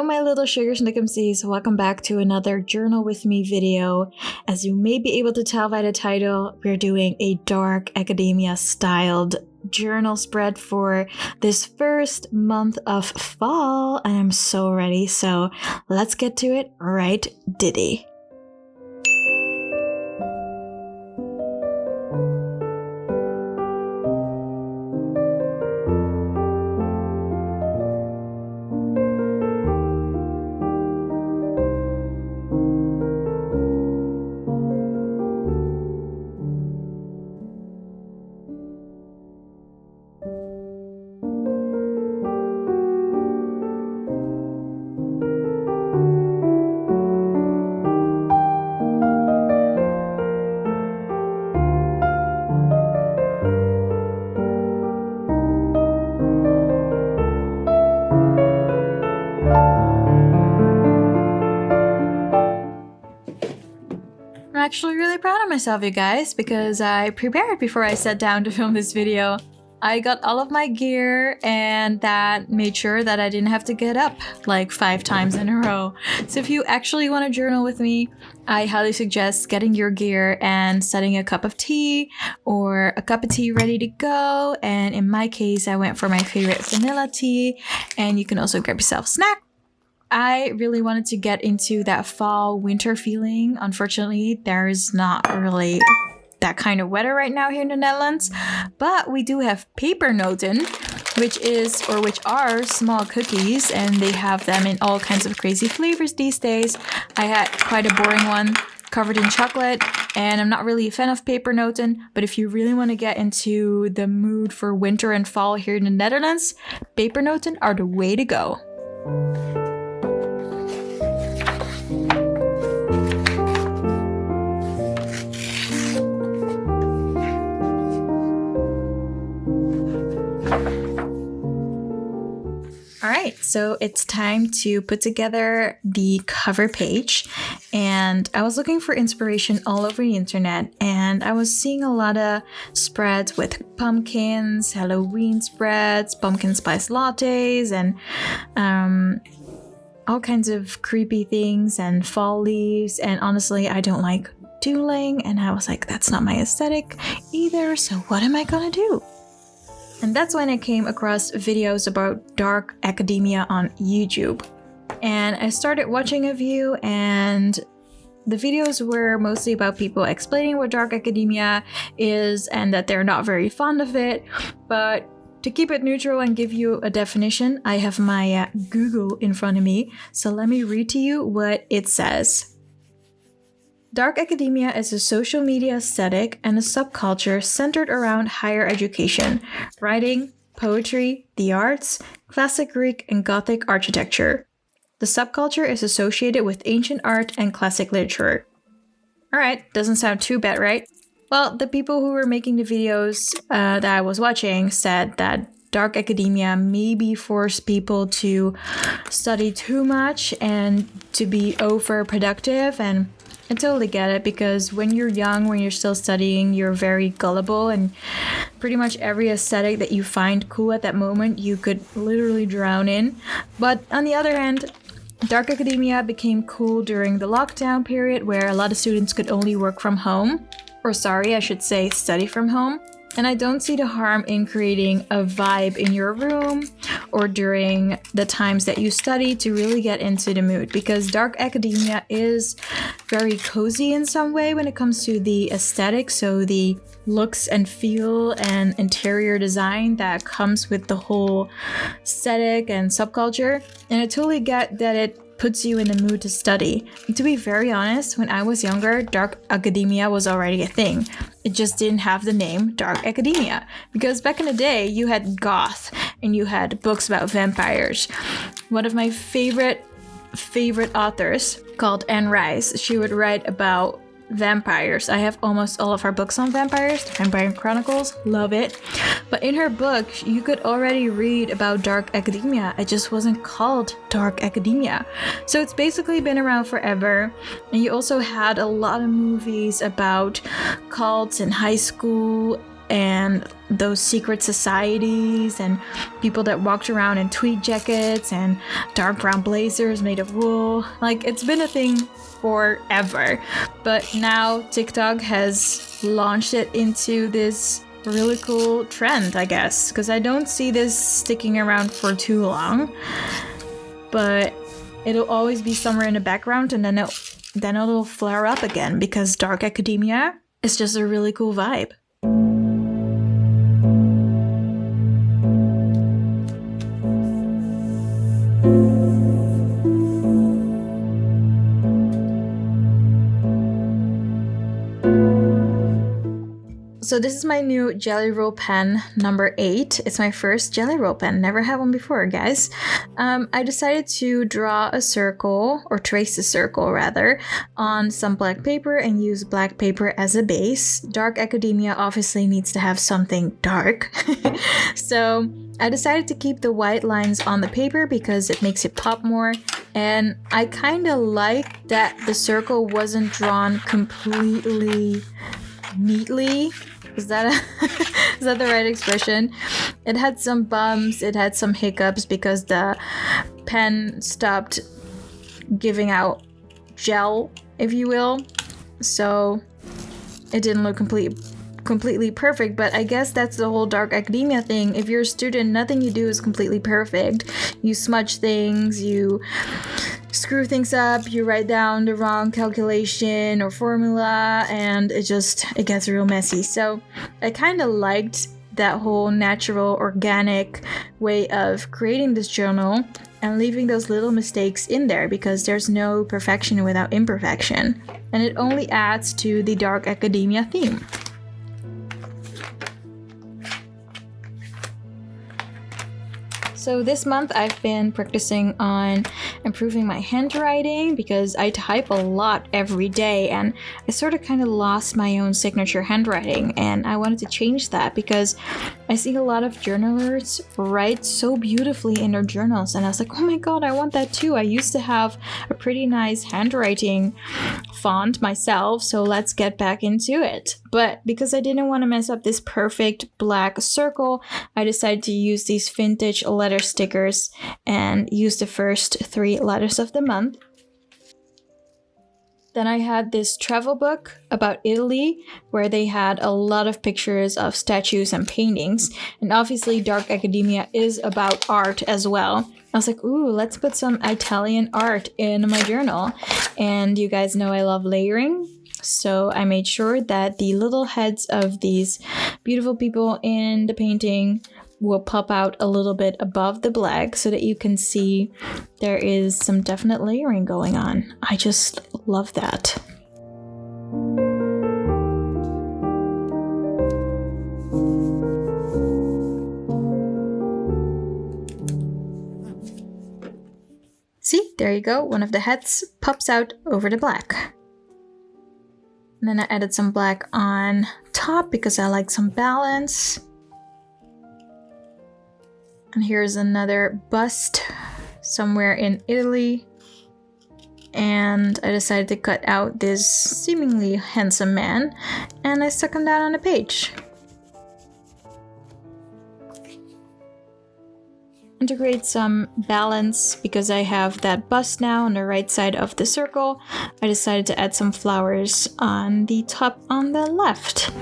my little sugar snickumsies, welcome back to another Journal With Me video. As you may be able to tell by the title, we're doing a dark academia styled journal spread for this first month of fall, and I'm so ready, so let's get to it right diddy. I'm actually really proud of myself, you guys, because I prepared before I sat down to film this video. I got all of my gear, and that made sure that I didn't have to get up like 5 times in a row. So if you actually want to journal with me, I highly suggest getting your gear and setting a cup of tea or a cup of tea ready to go. And in my case, I went for my favorite vanilla tea, and you can also grab yourself a snack. I really wanted to get into that fall winter feeling. Unfortunately, there's not really that kind of weather right now here in the Netherlands, but we do have pepernoten, which are small cookies, and they have them in all kinds of crazy flavors these days. I had quite a boring one covered in chocolate, and I'm not really a fan of pepernoten, but if you really want to get into the mood for winter and fall here in the Netherlands, pepernoten are the way to go. Alright, so it's time to put together the cover page, and I was looking for inspiration all over the internet, and I was seeing a lot of spreads with pumpkins, Halloween spreads, pumpkin spice lattes, and all kinds of creepy things and fall leaves, and honestly I don't like doodling, and I was like, that's not my aesthetic either, so what am I gonna do? And that's when I came across videos about dark academia on YouTube. And I started watching a few, and the videos were mostly about people explaining what dark academia is and that they're not very fond of it. But to keep it neutral and give you a definition, I have my Google in front of me. So let me read to you what it says. Dark academia is a social media aesthetic and a subculture centered around higher education, writing, poetry, the arts, classic Greek and Gothic architecture. The subculture is associated with ancient art and classic literature. Alright, doesn't sound too bad, right? Well, the people who were making the videos that I was watching said that dark academia maybe forced people to study too much and to be overproductive, and I totally get it, because when you're young, when you're still studying, you're very gullible, and pretty much every aesthetic that you find cool at that moment, you could literally drown in. But on the other hand, dark academia became cool during the lockdown period, where a lot of students could only work from home, or I should say study from home. And I don't see the harm in creating a vibe in your room or during the times that you study to really get into the mood, because dark academia is very cozy in some way when it comes to the aesthetic, so the looks and feel and interior design that comes with the whole aesthetic and subculture. And I totally get that it puts you in the mood to study. And to be very honest, when I was younger, dark academia was already a thing. It just didn't have the name dark academia, because back in the day you had goth and you had books about vampires. One of my favorite authors, called Anne Rice, she would write about vampires. I have almost all of her books on vampires. The Vampire Chronicles, love it. But in her book, you could already read about dark academia. It just wasn't called dark academia. So it's basically been around forever. And you also had a lot of movies about cults in high school and those secret societies and people that walked around in tweed jackets and dark brown blazers made of wool. Like, it's been a thing forever, but now TikTok has launched it into this really cool trend, I guess, because I don't see this sticking around for too long, but it'll always be somewhere in the background, and then it'll flare up again because dark academia is just a really cool vibe. So this is my new Jelly Roll pen, number 8. It's my first Jelly Roll pen. Never had one before, guys. I decided to draw a circle, or trace a circle rather, on some black paper and use black paper as a base. Dark academia obviously needs to have something dark. So I decided to keep the white lines on the paper because it makes it pop more. And I kind of like that the circle wasn't drawn completely neatly. Is that the right expression? It had some bumps, it had some hiccups because the pen stopped giving out gel, if you will. So it didn't look completely perfect, but I guess that's the whole dark academia thing. If you're a student, nothing you do is completely perfect. You smudge things, you screw things up, you write down the wrong calculation or formula, and it gets real messy. So I kind of liked that whole natural, organic way of creating this journal and leaving those little mistakes in there because there's no perfection without imperfection, and it only adds to the dark academia theme. So this month I've been practicing on improving my handwriting because I type a lot every day and I sort of kind of lost my own signature handwriting, and I wanted to change that because I see a lot of journalers write so beautifully in their journals, and I was like, oh my god, I want that too. I used to have a pretty nice handwriting font myself, so let's get back into it. But because I didn't want to mess up this perfect black circle, I decided to use these vintage letter stickers and use the first 3 letters of the month. Then I had this travel book about Italy where they had a lot of pictures of statues and paintings, and obviously dark academia is about art as well. I was like, ooh, let's put some Italian art in my journal. And you guys know I love layering, so I made sure that the little heads of these beautiful people in the painting will pop out a little bit above the black so that you can see there is some definite layering going on. I just love that. See, there you go. One of the heads pops out over the black. And then I added some black on top because I like some balance. And here's another bust somewhere in Italy. And I decided to cut out this seemingly handsome man and I stuck him down on a page. And to create some balance, because I have that bust now on the right side of the circle, I decided to add some flowers on the top on the left.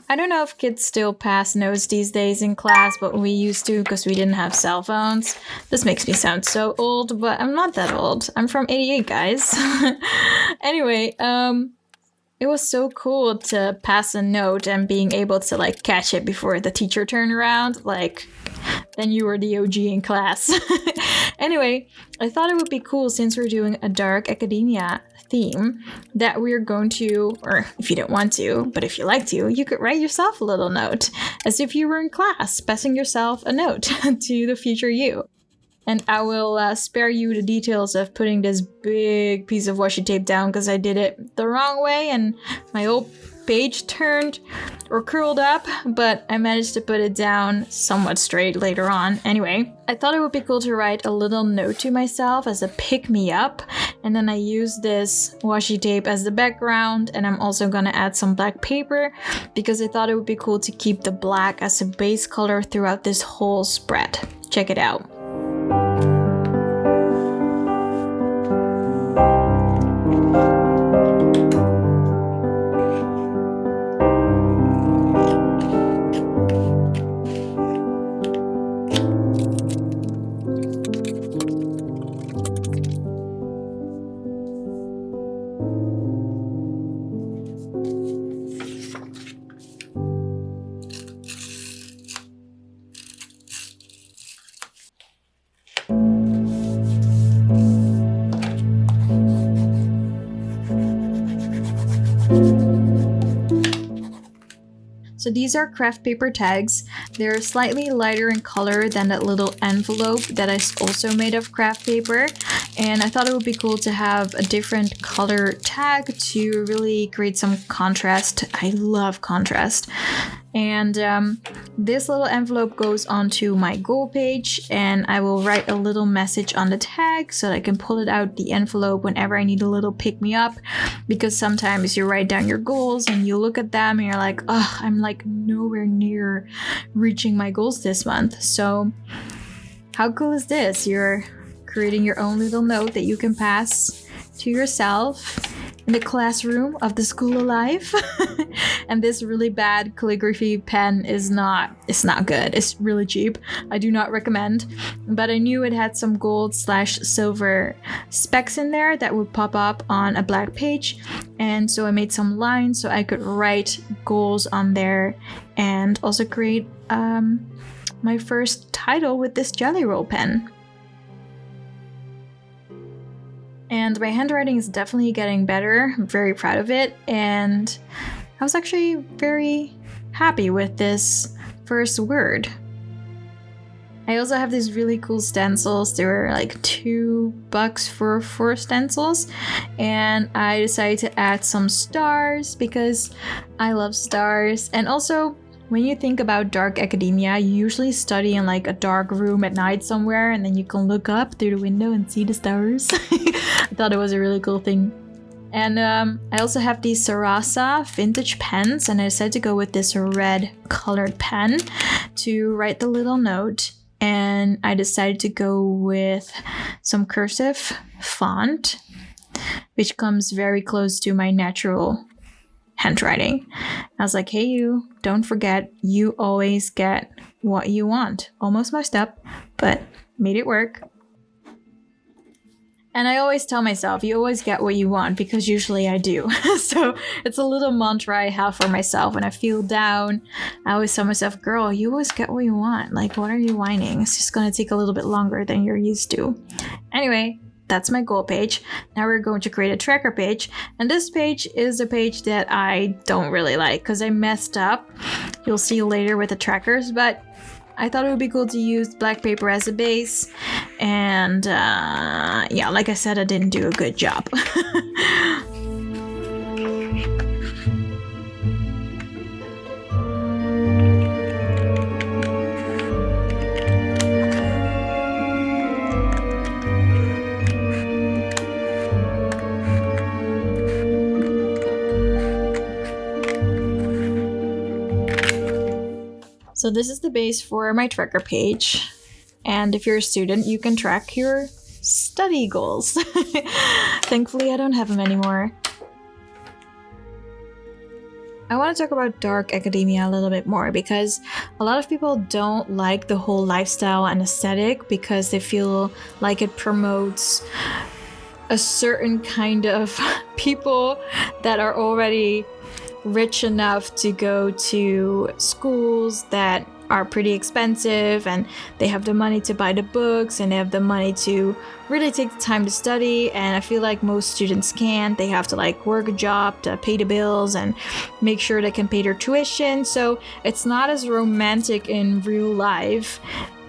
I don't know if kids still pass notes these days in class, but we used to because we didn't have cell phones. This makes me sound so old, but I'm not that old. I'm from 88, guys. Anyway, it was so cool to pass a note and being able to like catch it before the teacher turned around. Like, then you were the OG in class. Anyway, I thought it would be cool, since we're doing a dark academia theme, that we're going to, or if you don't want to, but if you like to, you could write yourself a little note, as if you were in class, passing yourself a note to the future you. And I will spare you the details of putting this big piece of washi tape down because I did it the wrong way and my whole page turned or curled up, but I managed to put it down somewhat straight later on. Anyway, I thought it would be cool to write a little note to myself as a pick-me-up, and then I use this washi tape as the background, and I'm also gonna add some black paper because I thought it would be cool to keep the black as a base color throughout this whole spread. Check it out. So these are craft paper tags. They're slightly lighter in color than that little envelope that is also made of craft paper. And I thought it would be cool to have a different color tag to really create some contrast. I love contrast. And this little envelope goes onto my goal page, and I will write a little message on the tag so that I can pull it out the envelope whenever I need a little pick-me-up, because sometimes you write down your goals and you look at them and you're like, oh, I'm like nowhere near reaching my goals this month. So how cool is this? You're creating your own little note that you can pass to yourself in the classroom of the school of life. And this really bad calligraphy pen is not good. It's really cheap. I do not recommend. But I knew it had some gold/silver specks in there that would pop up on a black page. And so I made some lines so I could write goals on there and also create my first title with this Jelly Roll pen. And my handwriting is definitely getting better. I'm very proud of it. And I was actually very happy with this first word. I also have these really cool stencils. They were like $2 for 4 stencils. And I decided to add some stars because I love stars. And also, when you think about dark academia, you usually study in like a dark room at night somewhere, and then you can look up through the window and see the stars. I thought it was a really cool thing. And I also have these Sarasa vintage pens, and I decided to go with this red colored pen to write the little note. And I decided to go with some cursive font, which comes very close to my natural handwriting. I was like, hey, you, don't forget, you always get what you want. Almost messed up, but made it work. And I always tell myself, you always get what you want, because usually I do. So it's a little mantra I have for myself. When I feel down, I always tell myself, girl, you always get what you want. Like, what are you whining? It's just gonna take a little bit longer than you're used to. Anyway, that's my goal page. Now we're going to create a tracker page. And this page is a page that I don't really like because I messed up. You'll see later with the trackers, but I thought it would be cool to use black paper as a base. And yeah, like I said, I didn't do a good job. So this is the base for my tracker page. And if you're a student, you can track your study goals. Thankfully, I don't have them anymore. I want to talk about dark academia a little bit more because a lot of people don't like the whole lifestyle and aesthetic because they feel like it promotes a certain kind of people that are already rich enough to go to schools that are pretty expensive, and they have the money to buy the books and they have the money to really take the time to study, and I feel like most students can't. They have to like work a job to pay the bills and make sure they can pay their tuition, so it's not as romantic in real life.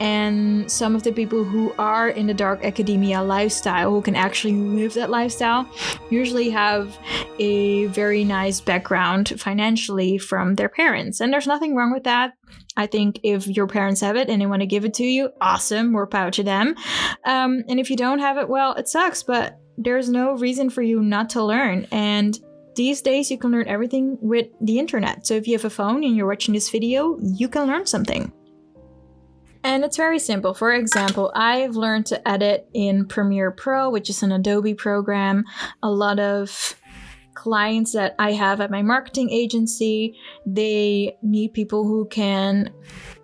And some of the people who are in the dark academia lifestyle, who can actually live that lifestyle, usually have a very nice background financially from their parents. And there's nothing wrong with that. I think if your parents have it and they want to give it to you, awesome, more power to them. And if you don't have it, well, it sucks, but there's no reason for you not to learn. And these days you can learn everything with the internet. So if you have a phone and you're watching this video, you can learn something. And it's very simple. For example, I've learned to edit in Premiere Pro, which is an Adobe program. A lot of clients that I have at my marketing agency, they need people who can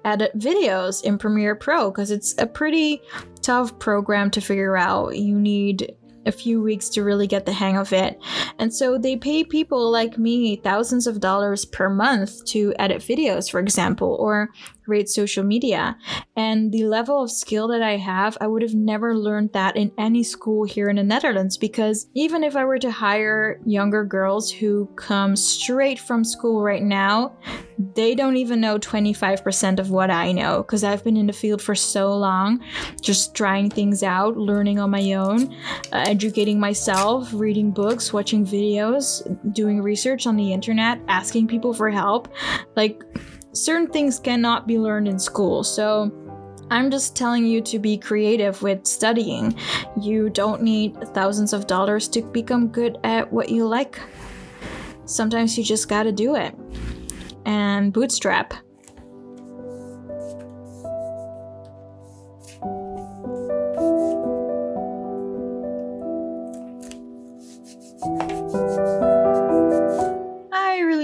edit videos in Premiere Pro because it's a pretty tough program to figure out. You need a few weeks to really get the hang of it. And so they pay people like me thousands of dollars per month to edit videos, for example, or create social media. And the level of skill that I have, I would have never learned that in any school here in the Netherlands, because even if I were to hire younger girls who come straight from school right now, they don't even know 25% of what I know, because I've been in the field for so long, just trying things out, learning on my own, educating myself, reading books, watching videos, doing research on the internet, asking people for help. Like, certain things cannot be learned in school. So I'm just telling you to be creative with studying. You don't need thousands of dollars to become good at what you like. Sometimes you just gotta do it. And bootstrap.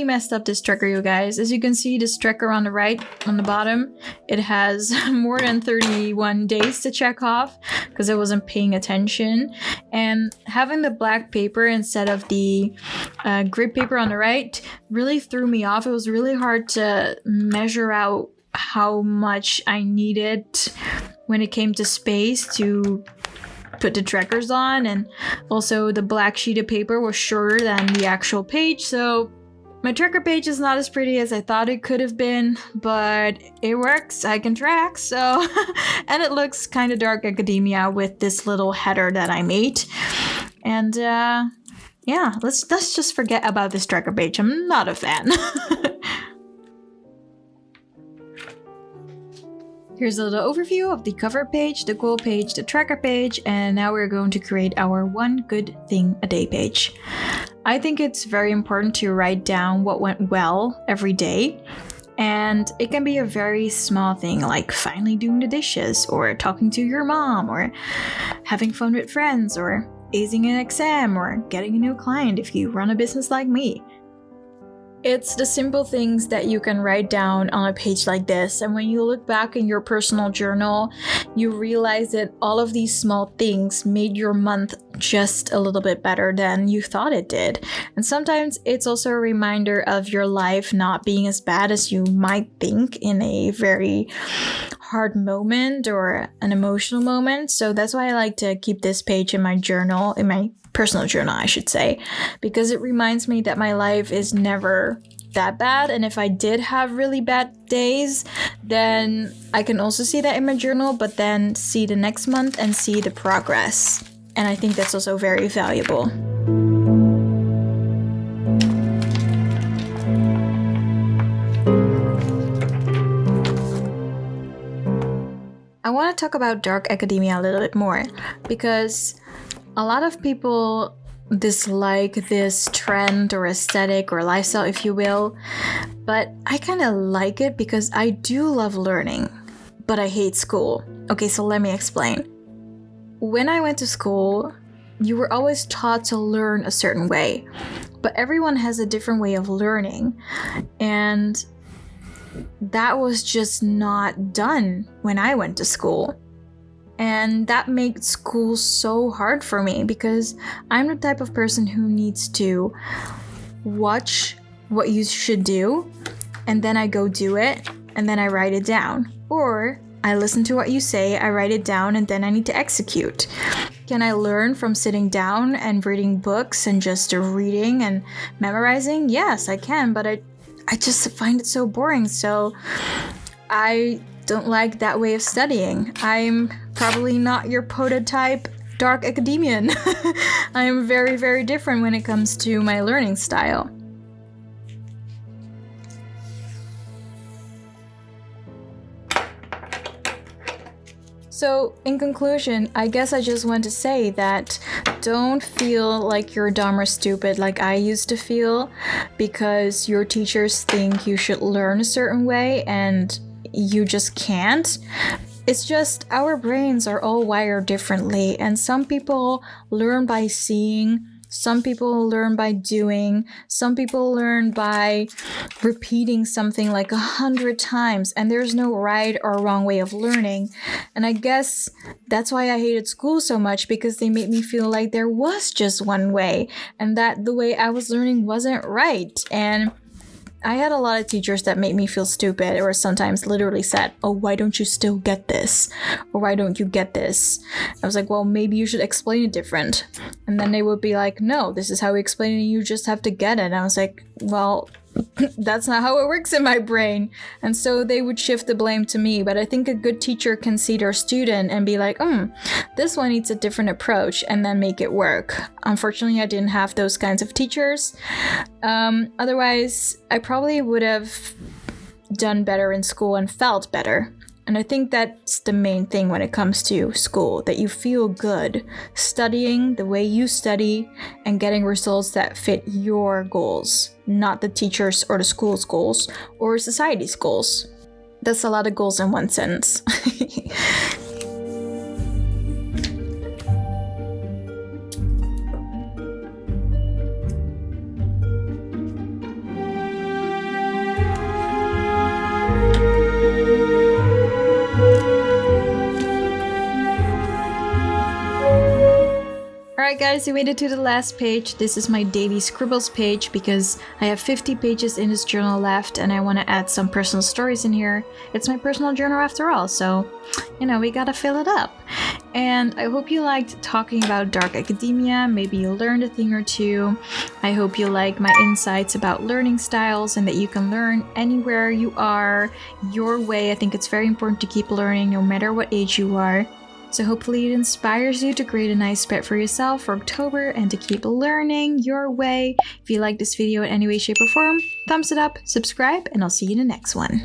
Messed up this tracker, you guys. As you can see, this tracker on the right, on the bottom, it has more than 31 days to check off because I wasn't paying attention. And having the black paper instead of the grid paper on the right really threw me off. It was really hard to measure out how much I needed when it came to space to put the trackers on, and also the black sheet of paper was shorter than the actual page, so my tracker page is not as pretty as I thought it could have been, but it works. I can track, so and it looks kind of dark academia with this little header that I made. And yeah, let's just forget about this tracker page. I'm not a fan. Here's a little overview of the cover page, the goal page, the tracker page, and now we're going to create our one good thing a day page. I think it's very important to write down what went well every day. And it can be a very small thing, like finally doing the dishes, or talking to your mom, or having fun with friends, or acing an exam, or getting a new client if you run a business like me. It's the simple things that you can write down on a page like this, and when you look back in your personal journal, you realize that all of these small things made your month just a little bit better than you thought it did. And sometimes it's also a reminder of your life not being as bad as you might think in a very hard moment or an emotional moment. So that's why I like to keep this page in my journal, in my personal journal, I should say, because it reminds me that my life is never that bad. And if I did have really bad days, then I can also see that in my journal, but then see the next month and see the progress. And I think that's also very valuable. I want to talk about dark academia a little bit more, because a lot of people dislike this trend or aesthetic or lifestyle, if you will, but I kind of like it because I do love learning, but I hate school. Okay, so let me explain. When I went to school, you were always taught to learn a certain way, but everyone has a different way of learning, and that was just not done when I went to school. And that made school so hard for me because I'm the type of person who needs to watch what you should do, and then I go do it, and then I write it down. Or I listen to what you say, I write it down, and then I need to execute. Can I learn from sitting down and reading books and just reading and memorizing? Yes, I can, but I just find it so boring. So I don't like that way of studying. I'm probably not your prototype dark academician. I am very, very different when it comes to my learning style. So, in conclusion, I guess I just want to say that don't feel like you're dumb or stupid like I used to feel because your teachers think you should learn a certain way and you just can't. It's just our brains are all wired differently, and some people learn by seeing, some people learn by doing, some people learn by repeating something like 100 times, and there's no right or wrong way of learning. And I guess that's why I hated school so much, because they made me feel like there was just one way, and that the way I was learning wasn't right. And I had a lot of teachers that made me feel stupid, or sometimes literally said, "Oh, why don't you still get this? Or why don't you get this?" I was like, well, maybe you should explain it different. And then they would be like, "No, this is how we explain it, you just have to get it." And I was like, well, that's not how it works in my brain. And so they would shift the blame to me. But I think a good teacher can see their student and be like, this one needs a different approach, and then make it work. Unfortunately, I didn't have those kinds of teachers. Otherwise, I probably would have done better in school and felt better. And I think that's the main thing when it comes to school, that you feel good studying the way you study and getting results that fit your goals, not the teacher's or the school's goals or society's goals. That's a lot of goals in one sentence. Alright guys, you made it to the last page. This is my daily scribbles page because I have 50 pages in this journal left and I want to add some personal stories in here. It's my personal journal after all, so, we gotta fill it up. And I hope you liked talking about dark academia. Maybe you learned a thing or two. I hope you like my insights about learning styles and that you can learn anywhere you are, your way. I think it's very important to keep learning no matter what age you are. So hopefully it inspires you to create a nice spread for yourself for October and to keep learning your way. If you like this video in any way, shape, or form, thumbs it up, subscribe, and I'll see you in the next one.